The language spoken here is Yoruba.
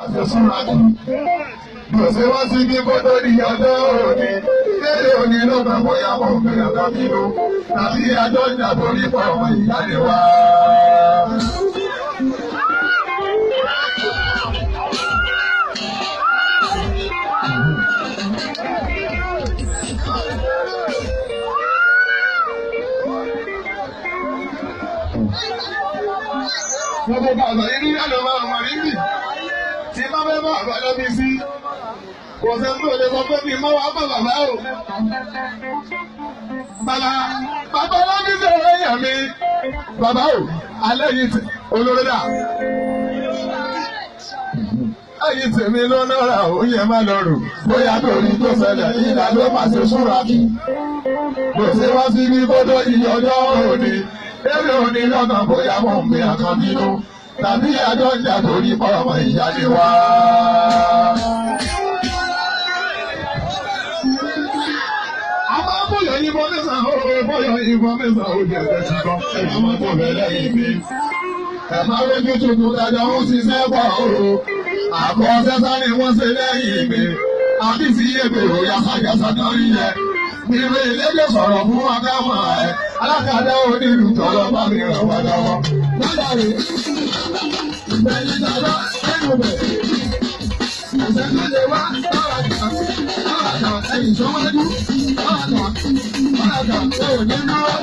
Àjọsúnra ni kò sí wá sí bí kó tó di ọjọ́ òní. Lédè òní ló gbà bóyá mo ń bẹ̀rẹ̀ kan nínú tàbí àjọ ìjà tó ní pọ̀ ọmọ ìyáde wa. Gbogbo bàbá yìí ní àlọ́ máa mọ̀ níbí. Tí bá fẹ́ bá bàbá lọ́bí sí, kò sẹ́ni tó lè sọ pé kí n má wá bá bàbá o. Bàbá lọ́bí sí ọ̀rẹ́ yẹn mi. Bàbá o, alẹ́ yìí ti olórí dà. Ẹyin tèmi ló náírà òye má lọ rò. Bóyá torí tó ṣẹlẹ̀ ìlà ló máa ṣe súnra kí. Kò sí wá sí ní kótó ìyí ọjọ́ òní. Èrè òní lọ́nà bóyá mò ń gbé àkàn nínú. Tàbí àjọ ìjà torí pọ̀ ọmọ ìyáde wa. Àwọn bóyá ìbọn mẹ́sàn-án bóyá ìbọn mẹ́sàn-án ó jẹ́ ẹ̀sẹ̀ kan. Ẹ̀yà máa tó bẹ̀rẹ̀ yìí pé. Ẹ̀ma lójú tuntun dájọ́ ń ṣiṣẹ́ pọ̀ o. Àkọsẹ́sá ni wọ́n ṣe lẹ́yìn ìgbé. Àbí sí èbè òyà sàjàsà náà rí yẹ. Ìwé ìlédè sọ̀rọ̀ fún wa ká mọ̀ ẹ́. Alákàdá onílù tọ̀lọ́ bá mi ràn wá lọ́wọ́. Lọ́dà rè ìgbẹ̀yìn tọ̀lọ́ nínú bẹ̀. Ọ̀sẹ̀ tó lè wá lọ́wọ́ kan ẹ̀yìn tó wájú. Lọ́wọ́ kan ẹ̀ ò ní náwó.